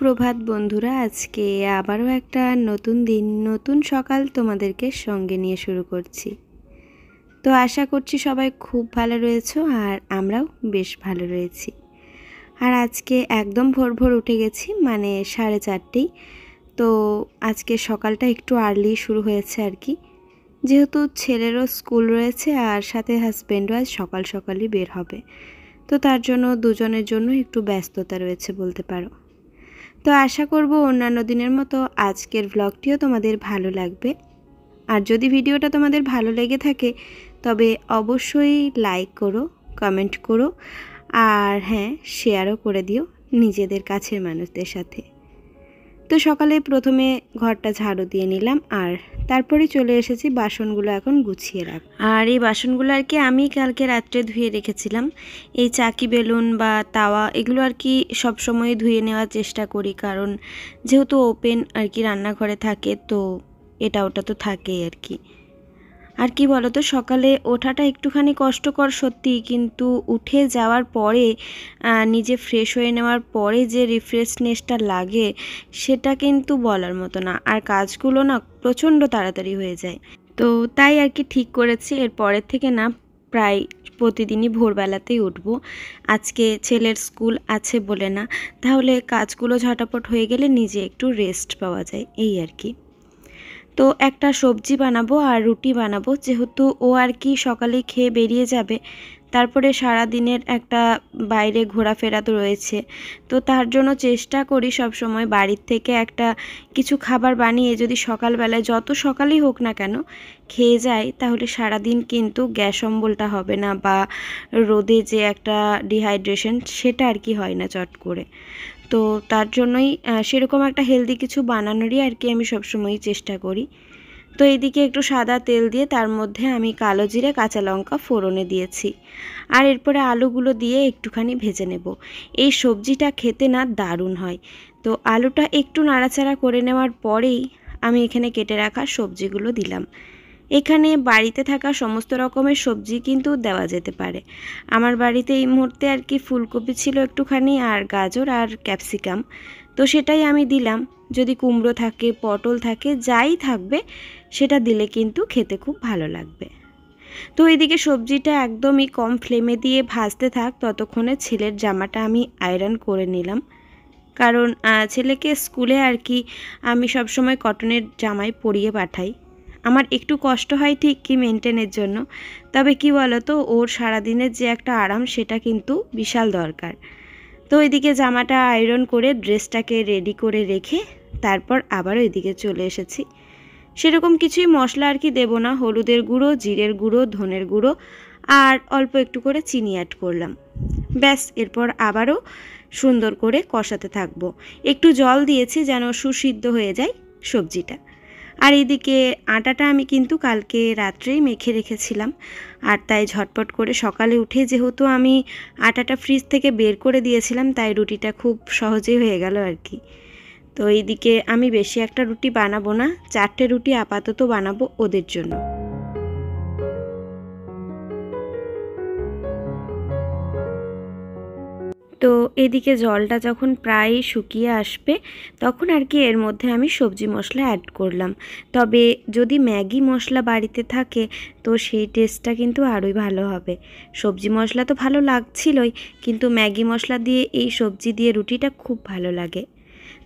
সুপ্রভাত বন্ধুরা। আজকে আবারও একটা নতুন দিন, নতুন সকাল তোমাদেরকে সঙ্গে নিয়ে শুরু করছি। তো আশা করছি সবাই খুব ভালো রয়েছো আর আমরাও বেশ ভালো রয়েছি। আর আজকে একদম ভোর ভোর উঠে গেছি, মানে 4:30। তো আজকে সকালটা একটু আর্লি শুরু হয়েছে আর কি, যেহেতু ছেলেরও স্কুল রয়েছে আর সাথে হাজব্যান্ডও আজ সকাল সকালই বের হবে। তো তার জন্য দুজনের জন্য একটু ব্যস্ততা রয়েছে বলতে পারো। তো আশা করব অন্যান্য দিনের মতো আজকের ভ্লগটিও তোমাদের ভালো লাগবে। আর যদি ভিডিওটা তোমাদের ভালো লেগে থাকে তবে অবশ্যই লাইক করো, কমেন্ট করো আর হ্যাঁ, শেয়ারও করে দিও নিজেদের কাছের মানুষদের সাথে। তো সকালে প্রথমে ঘরটা ঝাড়ু দিয়ে নিলাম আর তারপরে চলে এসেছি বাসনগুলো এখন গুছিয়ে রাখ। আর এই বাসনগুলো আর কি আমি কালকে রাত্রে ধুয়ে রেখেছিলাম। এই চাকি বেলুন বা তাওয়া এগুলো আর কি সবসময় ধুয়ে নেওয়ার চেষ্টা করি, কারণ যেহেতু ওপেন আর কি রান্নাঘরে থাকে, তো এটা ওটা তো থাকেই আর কি। আর কি বলো তো, সকালে ওঠাটা একটুখানি কষ্টকর সত্যি, কিন্তু উঠে যাওয়ার পরে নিজে ফ্রেশ হয়ে নেওয়ার পরে যে রিফ্রেশনেসটা লাগে সেটা কিন্তু বলার মতো না। আর কাজগুলো না প্রচণ্ড তাড়াতাড়ি হয়ে যায়। তো তাই আর কি ঠিক করেছি এর পরের থেকে না প্রায় প্রতিদিনই ভোরবেলাতেই উঠবো। আজকে ছেলের স্কুল আছে বলে না, তাহলে কাজগুলো ঝটাপট হয়ে গেলে নিজে একটু রেস্ট পাওয়া যায়, এই আর কি। তো একটা সবজি বানাবো আর রুটি বানাবো, যেহেতু ও আর কি সকালেই খেয়ে বেরিয়ে যাবে। তারপরে সারা দিনের একটা বাইরে ঘোরাফেরা তো রয়েছে, তো তার জন্য চেষ্টা করি সব সময় বাড়ির থেকে একটা কিছু খাবার বানিয়ে যদি সকালবেলায় যত সকালেই হোক না কেন খেয়ে যায়, তাহলে সারা দিন কিন্তু গ্যাস অম্বলটা হবে না বা রোদে যে একটা ডিহাইড্রেশন সেটা আর কি হয় না চট করে। তো তার জন্যই সেরকম একটা হেলদি কিছু বানানোরই আর কি আমি সবসময়ই চেষ্টা করি। তো এইদিকে একটু সাদা তেল দিয়ে তার মধ্যে আমি কালো জিরে কাঁচা লঙ্কা ফোড়নে দিয়েছি, আর এরপরে আলুগুলো দিয়ে একটুখানি ভেজে নেব। এই সবজিটা খেতে না দারুণ হয়। তো আলুটা একটু নাড়াচাড়া করে নেওয়ার পরেই আমি এখানে কেটে রাখা সবজিগুলো দিলাম। এখানে বাড়িতে থাকা সমস্ত রকমের সবজি কিন্তু দেওয়া যেতে পারে। আমার বাড়িতে এই মুহূর্তে আর কি ফুলকপি ছিল একটুখানি, আর গাজর আর ক্যাপসিকাম, তো সেটাই আমি দিলাম। যদি কুমড়ো থাকে, পটল থাকে, যাই থাকবে সেটা দিলে কিন্তু খেতে খুব ভালো লাগবে। তো এদিকে সবজিটা একদমই কম ফ্লেমে দিয়ে ভাজতে থাক, ততক্ষণে ছেলের জামাটা আমি আয়রন করে নিলাম। কারণ ছেলেকে স্কুলে আর কি আমি সবসময় কটনের জামাই পরিয়ে পাঠাই। আমার একটু কষ্ট হয় ঠিক কি মেনটেনের জন্য, তবে কি বলো তো, ওর সারাদিনের যে একটা আরাম সেটা কিন্তু বিশাল দরকার। তো এদিকে জামাটা আয়রন করে ড্রেসটাকে রেডি করে রেখে তারপর আবারও এদিকে চলে এসেছি। সেরকম কিছুই মশলা আর কি দেবো না, হলুদের গুঁড়ো, জিরের গুঁড়ো, ধনের গুঁড়ো আর অল্প একটু করে চিনি অ্যাড করলাম, ব্যাস। এরপর আবারও সুন্দর করে কষাতে থাকবো। একটু জল দিয়েছি যেন সুসিদ্ধ হয়ে যায় সবজিটা। আর এদিকে আটাটা আমি কিন্তু কালকে রাত্রেই মেখে রেখেছিলাম, আর তাই ঝটপট করে সকালে উঠে যেহেতু আমি আটাটা ফ্রিজ থেকে বের করে দিয়েছিলাম, তাই রুটিটা খুব সহজেই হয়ে গেল আর কি। তো এইদিকে আমি বেশি একটা রুটি বানাবো না, 4টে রুটি আপাতত বানাবো ওদের জন্য। তো এদিকে জলটা যখন প্রায় শুকিয়ে আসবে তখন আর কি এর মধ্যে আমি সবজি মশলা অ্যাড করলাম। তবে যদি ম্যাগি মশলা বাড়িতে থাকে তো সেই টেস্টটা কিন্তু আরোই ভালো হবে। সবজি মশলা তো ভালো লাগছিলই, কিন্তু ম্যাগি মশলা দিয়ে এই সবজি দিয়ে রুটিটা খুব ভালো লাগে।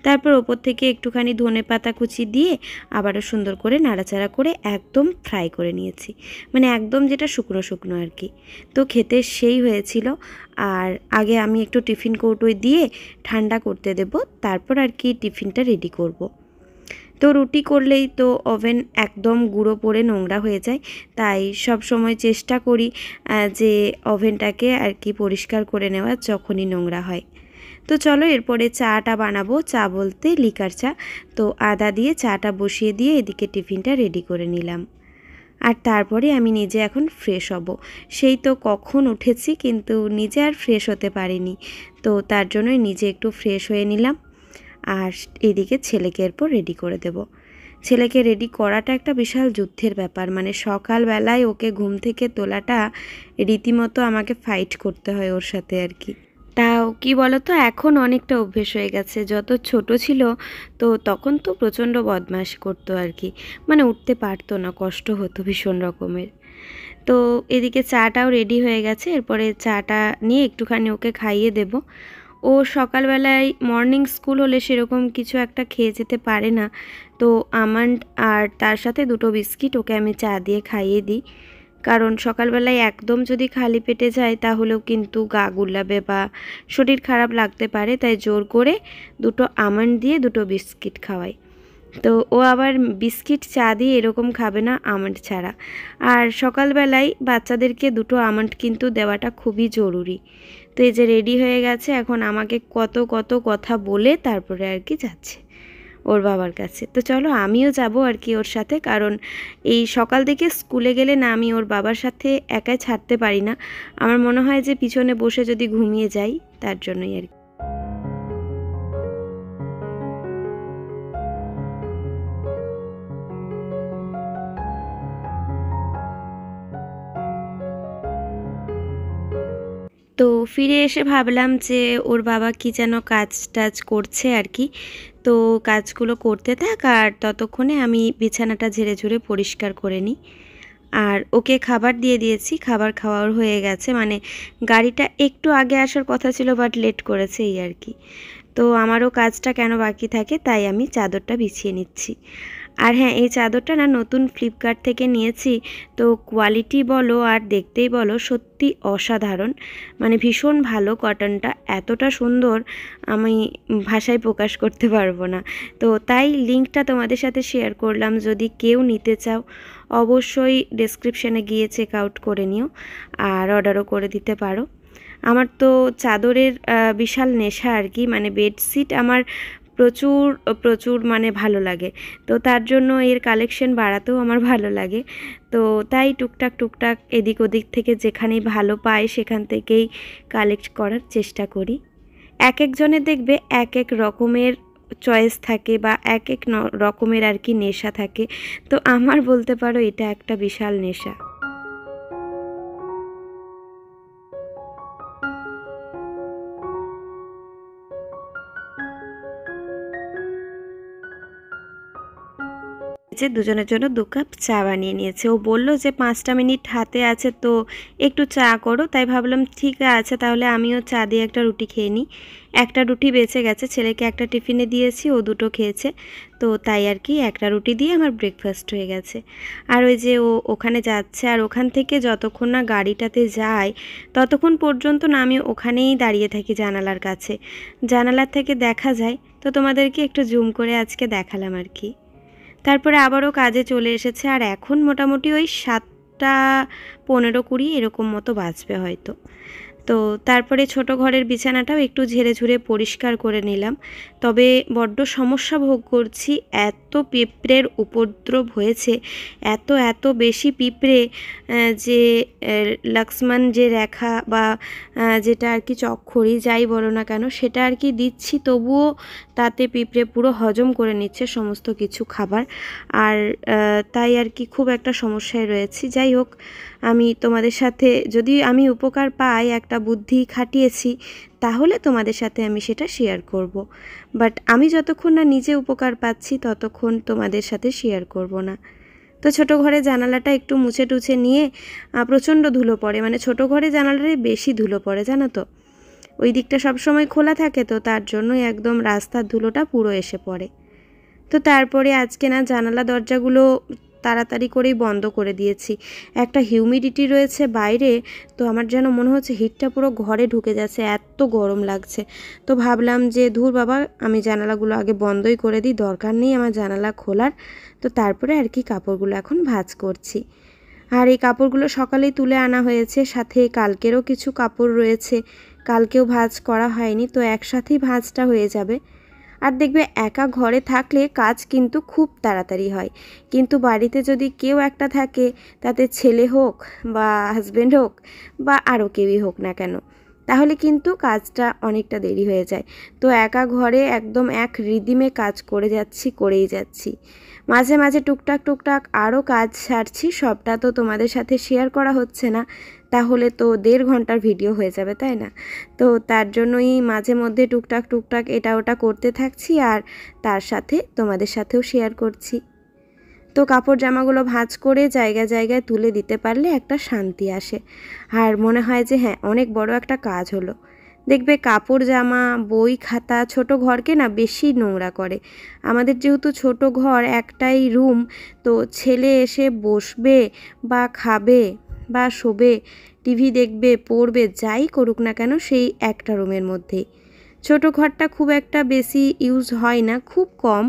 তারপর ওপর থেকে একটুখানি ধনেপাতা কুচি দিয়ে আবারও সুন্দর করে নাড়াচাড়া করে একদম ফ্রাই করে নিয়েছি, মানে একদম যেটা শুকনো শুকনো আর কি। তো খেতে সেই হয়েছিল। আর আগে আমি একটু টিফিন কৌটোয় দিয়ে ঠান্ডা করতে দেব, তারপর আর কি টিফিনটা রেডি করব। তো রুটি করলেই তো ওভেন একদম গুঁড়ো পড়ে নোংরা হয়ে যায়, তাই সব সময় চেষ্টা করি যে ওভেনটাকে আর কি পরিষ্কার করে নেওয়ার যখনই নোংরা হয়। তো চলো এরপরে চাটা বানাবো, চা বলতে লিকার চা। তো আদা দিয়ে চাটা বসিয়ে দিয়ে এদিকে টিফিনটা রেডি করে নিলাম। আর তারপরে আমি নিজে এখন ফ্রেশ হব। সেই তো কখন উঠেছি কিন্তু নিজে আর ফ্রেশ হতে পারিনি, তো তার জন্যই নিজে একটু ফ্রেশ হয়ে নিলাম। আর এদিকে ছেলেকে এরপর রেডি করে দেব। ছেলেকে রেডি করাটা একটা বিশাল যুদ্ধের ব্যাপার, মানে সকালবেলায় ওকে ঘুম থেকে তোলাটা রীতিমতো আমাকে ফাইট করতে হয় ওর সাথে আর কি। তাও তাও কি বলো তো, এখন অনেকটা অভ্যেস হয়ে গেছে। যত ছোট ছিল তো তখন তো প্রচণ্ড বদমাইশি করতো আর কি, মানে উঠতে পারতো না, কষ্ট হতো ভীষণ রকমের। তো এদিকে চাটাও রেডি হয়ে গেছে, এরপরে চাটা নিয়ে একটুখানি ওকে খাইয়ে দেব। ও সকালবেলায় মর্নিং স্কুল হলে সেরকম কিছু একটা খেয়ে যেতে পারে না, তো আমন্ড আর তার সাথে দুটো বিস্কিট ওকে আমি চা দিয়ে খাইয়ে দিই। কারণ সকালবেলায় একদম যদি খালি পেটে যায় তাহলেও কিন্তু গা গুলাবে বা শরীর খারাপ লাগতে পারে, তাই জোর করে দুটো আমন্ড দিয়ে দুটো বিস্কিট খাওয়াই। তো ও আবার বিস্কিট চা দিয়ে এরকম খাবে না, আমন্ড ছাড়া। আর সকালবেলায় বাচ্চাদেরকে দুটো আমন্ড কিন্তু দেওয়াটা খুবই জরুরি। তো এই যে রেডি হয়ে গেছে, এখন আমাকে কত কত কথা বলে তারপরে আর কি যাচ্ছে ওর বাবার কাছে। তো চলো আমিও যাব আর কি ওর সাথে, কারণ এই সকাল থেকে স্কুলে গেলে না আমি ওর বাবার সাথে একাই ছাড়তে পারি না। আমার মনে হয় যে পিছনে বসে যদি ঘুমিয়ে যাই, তার জন্যই আর কি। তো ফিরে এসে ভাবলাম যে ওর বাবা কি যেন কাজ টাজ করছে আর কি, তো কাজগুলো করতে থাক আর ততক্ষণে আমি বিছানাটা ঝেড়ে ঝুড়ে পরিষ্কার করে নিই। আর ওকে খাবার দিয়ে দিয়েছি, খাবার খাওয়ার হয়ে গেছে, মানে গাড়িটা একটু আগে আসার কথা ছিল বাট লেট করেছে এই আর কি। তো আমারও কাজটা কেন বাকি থাকে, তাই আমি চাদরটা বিছিয়ে নিচ্ছি। আর হ্যাঁ, এই চাদরটা না নতুন ফ্লিপকার্ট থেকে নিয়েছি। তো কোয়ালিটি বলো আর দেখতেই বলো সত্যি অসাধারণ, মানে ভীষণ ভালো। কটনটা এতটা সুন্দর আমি ভাষায় প্রকাশ করতে পারবো না। তো তাই লিঙ্কটা তোমাদের সাথে শেয়ার করলাম, যদি কেউ নিতে চাও অবশ্যই ডেসক্রিপশানে গিয়ে চেক আউট করে নিও আর অর্ডারও করে দিতে পারো। আমার তো চাদরের বিশাল নেশা আর কি, মানে বেডশিট আমার প্রচুর প্রচুর মানে ভালো লাগে। তো তার জন্য এর কালেকশন বাড়াতেও আমার ভালো লাগে। তো তাই টুকটাক টুকটাক এদিক ওদিক থেকে যেখানেই ভালো পাই সেখান থেকেই কালেক্ট করার চেষ্টা করি। এক একজনের দেখবে এক এক রকমের চয়েস থাকে বা এক এক রকমের আর কি নেশা থাকে। তো আমার বলতে পারো এটা একটা বিশাল নেশা। যে দুজনের জন্য 2 কাপ চা বানিয়ে নিয়েছে। ও বলল যে 5টা মিনিট হাতে আছে তো একটু চা করো, তাই ভাবলাম ঠিক আছে তাহলে আমিও চা দিয়ে একটা রুটি খেয়ে নিই। একটা রুটি বেঁচে গেছে, ছেলেকে একটা টিফিনে দিয়েছি, ও দুটো খেয়েছে। তো তাই আর কি একটা রুটি দিয়ে আমার ব্রেকফাস্ট হয়ে গেছে। আর ওই যে ও ওখানে যাচ্ছে, আর ওখান থেকে যতক্ষণ না গাড়িটাতে যায় ততক্ষণ পর্যন্ত না আমি ওখানেই দাঁড়িয়ে থাকি জানালার কাছে। জানালার থেকে দেখা যায়, তো তোমাদেরকে একটু জুম করে আজকে দেখালাম আর কি। তারপরে আবারও কাজে চলে এসেছে, আর এখন মোটামুটি ওই 7টা 15-20 এরকম মতো বাজবে হয়তো। তো তারপরে ছোট ঘরের বিছানাটাও একটু ঝেড়ে ঝুড়ে পরিষ্কার করে নিলাম। তবে বড্ড সমস্যা ভোগ করছি, এত পিঁপড়ের উপদ্রব হয়েছে, এত এত বেশি পিঁপড়ে যে লাক্সমান যে রেখা বা যেটা আর কি চক্খড়ি যাই বলো না কেন সেটা আর কি দিচ্ছি, তবুও তাতে পিঁপড়ে পুরো হজম করে নিচ্ছে সমস্ত কিছু খাবার। আর তাই আর কি খুব একটা সমস্যায় রয়েছি। যাই হোক, আমি তোমাদের সাথে যদি আমি উপকার পাই, একটা বুদ্ধি খাটিয়েছি, তাহলে তোমাদের সাথে আমি সেটা শেয়ার করব। বাট আমি যতক্ষণ না নিজে উপকার পাচ্ছি ততক্ষণ তোমাদের সাথে শেয়ার করব না। তো ছোট ঘরে জানালাটা একটু মুছে টুছে নিয়ে, প্রচণ্ড ধুলো পড়ে, মানে ছোট ঘরে জানালাটাই বেশি ধুলো পড়ে জানো তো, ওই দিকটা সবসময় খোলা থাকে, তো তার জন্যই একদম রাস্তার ধুলোটা পুরো এসে পড়ে। তো তারপরে আজকে না জানালা দরজাগুলো তাড়াতাড়ি করেই বন্ধ করে দিয়েছি। একটা হিউমিডিটি রয়েছে বাইরে, তো আমার যেন মনে হচ্ছে হিটটা পুরো ঘরে ঢুকে যাচ্ছে, এত গরম লাগছে। তো ভাবলাম যে ধুর বাবা, আমি জানালাগুলো আগে বন্ধই করে দিই, দরকার নেই আমার জানালা খোলার। তো তারপরে আর কি কাপড়গুলো এখন ভাঁজ করছি। আর এই কাপড়গুলো সকালেই তুলে আনা হয়েছে, সাথে কালকেরও কিছু কাপড় রয়েছে, কালকেও ভাঁজ করা হয়নি, তো একসাথেই ভাঁজটা হয়ে যাবে। আর দেখবে একা ঘরে থাকলে কাজ কিন্তু খুব তাড়াতাড়ি হয়, কিন্তু বাড়িতে যদি কেউ একটা থাকে, তাতে ছেলে হোক বা হাজব্যান্ড হোক বা আরও কেউই হোক না কেন, তাহলে কিন্তু কাজটা অনেকটা দেরি হয়ে যায়। তো একা ঘরে একদম এক রিদিমে কাজ করেই যাচ্ছি। মাঝে মাঝে টুকটাক আরও কাজ সারছি, সবটা তো তোমাদের সাথে শেয়ার করা হচ্ছে না, তাহলে তো 1.5 ঘন্টার ভিডিও হয়ে যাবে, তাই না? তো তার জন্যই মাঝে মধ্যে টুকটাক এটা ওটা করতে থাকছি, আর তার সাথে তোমাদের সাথেও শেয়ার করছি। তো কাপড় জামাগুলো ভাঁজ করে জায়গায় তুলে দিতে পারলে একটা শান্তি আসে, আর মনে হয় যে হ্যাঁ, অনেক বড় একটা কাজ হলো। দেখবে কাপড় জামা, বই খাতা ছোট ঘরকে না বেশি নোংরা করে। আমাদের যেহেতু ছোট ঘর, একটাই রুম, তো ছেলে এসে বসবে বা খাবে বা শোবে, টিভি দেখবে, পড়বে, যাই করুক না কেন সেই একটা রুমের মধ্যেই। ছোট ঘরটা খুব একটা বেশি ইউজ হয় না, খুব কম।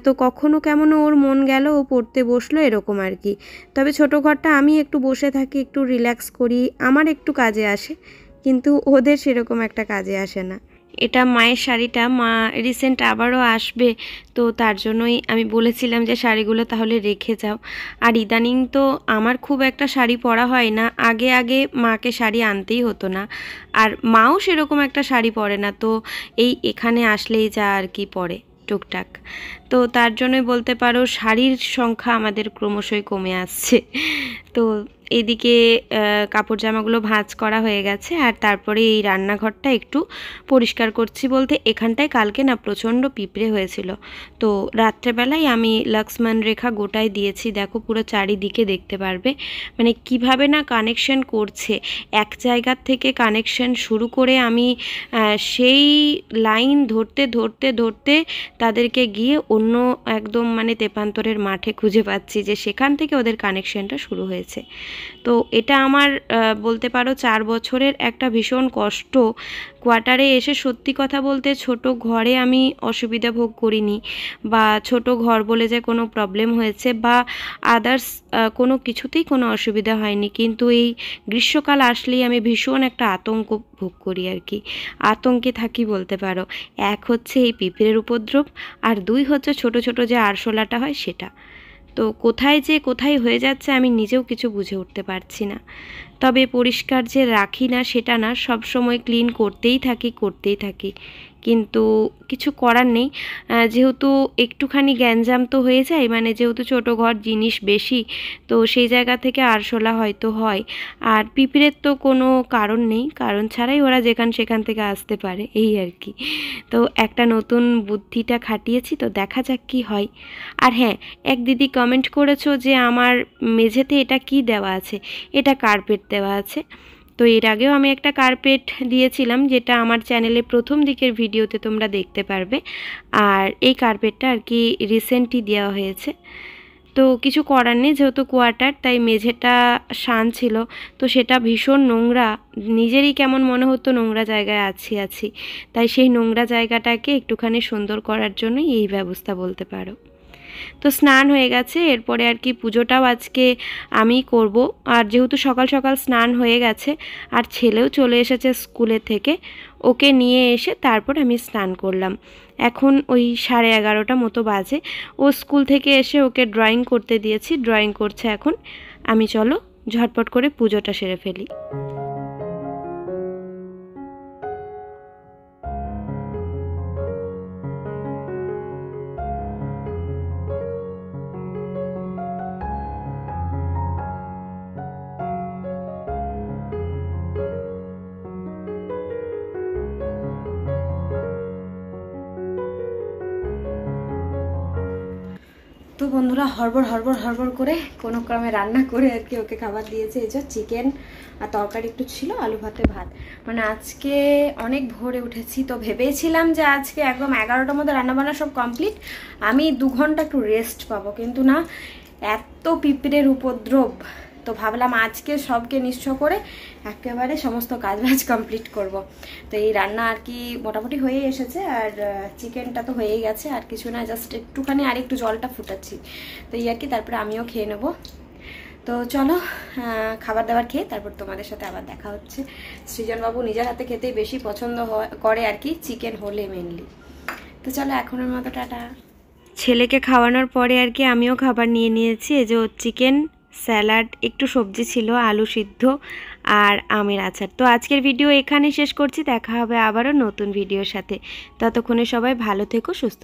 তো কখনো কেমন ওর মন গেল, ও পড়তে বসলো, এরকম আর কি। তবে ছোট ঘরটা আমি একটু বসে থাকি, একটু রিল্যাক্স করি, আমার একটু কাজে আসে, কিন্তু ওদের সেরকম একটা কাজে আসে না। এটা মায়ের শাড়িটা, মা রিসেন্ট আবারও আসবে, তো তার জন্যই আমি বলেছিলাম যে শাড়িগুলো তাহলে রেখে যাও। আর ইদানিং তো আমার খুব একটা শাড়ি পরা হয় না, আগে মাকে শাড়ি আনতেই হতো না, আর মাও সেরকম একটা শাড়ি পরে না, তো এই এখানে আসলেই যা আর কি পরে টুকটাক। তো তার জন্যই বলতে পারো শাড়ির সংখ্যা আমাদের ক্রমশই কমে আসছে। তো এদিকে কাপড় জামাগুলো ভাঁজ করা হয়ে গেছে, আর তারপরে এই রান্নাঘরটা একটু পরিষ্কার করছি। বলতে এখানটায় কালকে না প্রচণ্ড পিঁপড়ে হয়েছিল, তো রাত্রেবেলায় আমি লক্ষ্মণ রেখা গোটায় দিয়েছি। দেখো পুরো চারিদিকে দেখতে পারবে, মানে কিভাবে না কানেকশন করছে, এক জায়গার থেকে কানেকশন শুরু করে আমি সেই লাইন ধরতে তাদেরকে গিয়ে অন্য একদম মানে তেপান্তরের মাঠে খুঁজে পাচ্ছি যে সেখান থেকে ওদের কানেকশনটা শুরু হয়েছে। তো এটা আমার বলতে পারো 4 বছরের একটা ভীষণ কষ্ট। কোয়ার্টারে এসে সত্যি কথা বলতে ছোট ঘরে আমি অসুবিধা ভোগ করিনি, বা ছোট ঘর বলে যে কোনো প্রবলেম হয়েছে বা আদার্স কোনো কিছুতেই কোনো অসুবিধা হয়নি, কিন্তু এই গ্রীষ্মকাল আসলেই আমি ভীষণ একটা আতঙ্ক ভোগ করি আর কি, আতঙ্কে থাকি বলতে পারো। এক হচ্ছে এই পিঁপড়ের উপদ্রব, আর 2 হচ্ছে ছোট যে আরশোলাটা হয় সেটা। তো কোথায় হয়ে যাচ্ছে আমি নিজেও কিছু বুঝে উঠতে পারছি না। তবে পরিষ্কার যে রাখি না সেটা না, সব সময় ক্লিন করতেই থাকি, কিন্তু কিছু করার নেই। যেহেতু একটুখানি গ্যাঞ্জাম তো হয়ে যায়, মানে যেহেতু ছোটো ঘর, জিনিস বেশি, তো সেই জায়গা থেকে আরশোলা হয়তো হয়। আর পিঁপড়ের তো কোনো কারণ নেই, কারণ ছাড়াই ওরা সেখান থেকে আসতে পারে, এই আর কি। তো একটা নতুন বুদ্ধিটা খাটিয়েছি, তো দেখা যাক কী হয়। আর হ্যাঁ, এক দিদি কমেন্ট করেছো যে আমার মেঝেতে এটা কি দেওয়া আছে, এটা কার্পেট দেওয়া আছে। তো এর আগেও আমি একটা কার্পেট দিয়েছিলাম, যেটা আমার চ্যানেলে প্রথম দিকের ভিডিওতে তোমরা দেখতে পারবে। আর এই কার্পেটটা আর কি রিসেন্টলি দেওয়া হয়েছে। তো কিছু করার নেই, যেহেতু কোয়ার্টার, তাই মেঝেটা শান ছিল, তো সেটা ভীষণ নোংরা, নিজেরই কেমন মনে হতো নোংরা জায়গায় আছি। তাই সেই নোংরা জায়গাটাকে একটুখানি সুন্দর করার জন্যই এই ব্যবস্থা বলতে পারো। তো স্নান হয়ে গেছে, এরপরে আর কি পুজোটাও আজকে আমি করব। আর যেহেতু সকাল স্নান হয়ে গেছে, আর ছেলেও চলে এসেছে স্কুলে থেকে, ওকে নিয়ে এসে তারপর আমি স্নান করলাম। এখন ওই 11:30 মতো বাজে। ও স্কুল থেকে এসে ওকে ড্রয়িং করতে দিয়েছি, ড্রয়িং করছে এখন। আমি চলো ঝটপট করে পুজোটা সেরে ফেলি। তো বন্ধুরা, হড়বড় করে কোনো ক্রমে রান্না করে আর কি ওকে খাবার দিয়েছে। এই যে চিকেন আর তরকারি একটু ছিল, আলু ভাতে ভাত। মানে আজকে অনেক ভোরে উঠেছি, তো ভেবেছিলাম যে আজকে একদম 11টার মধ্যে রান্নাবান্না সব কমপ্লিট, আমি 2 ঘন্টা একটু রেস্ট পাবো, কিন্তু না, এত পিঁপড়ের উপদ্রব। তো ভাবলাম আজকে সবকে নিঃস্ব করে একেবারে সমস্ত কাজবাজ কমপ্লিট করব। তো এই রান্না আর কি মোটামুটি হয়ে এসেছে, আর চিকেনটা তো হয়েই গেছে, আর কিছু না, জাস্ট একটুখানি আর একটু জলটা ফুটাচ্ছি। তো এই আর কি, তারপরে আমিও খেয়ে নেব। তো চলো খাবার দাবার খেয়ে তারপর তোমাদের সাথে আবার দেখা হচ্ছে। সৃজনবাবু নিজের হাতে খেতেই বেশি পছন্দ করে আর কি, চিকেন হলে মেনলি। তো চলো এখনের মতো টাটা। ছেলেকে খাওয়ানোর পরে আর কি আমিও খাবার নিয়ে নিয়েছি। এই যে চিকেন, স্যালাড, একটু সবজি ছিল, আলু সিদ্ধ, আর আমের আচার। তো আজকের ভিডিও এখানেই শেষ করছি, দেখা হবে আবারও নতুন ভিডিওর সাথে। ততক্ষণে সবাই ভালো থেকো, সুস্থ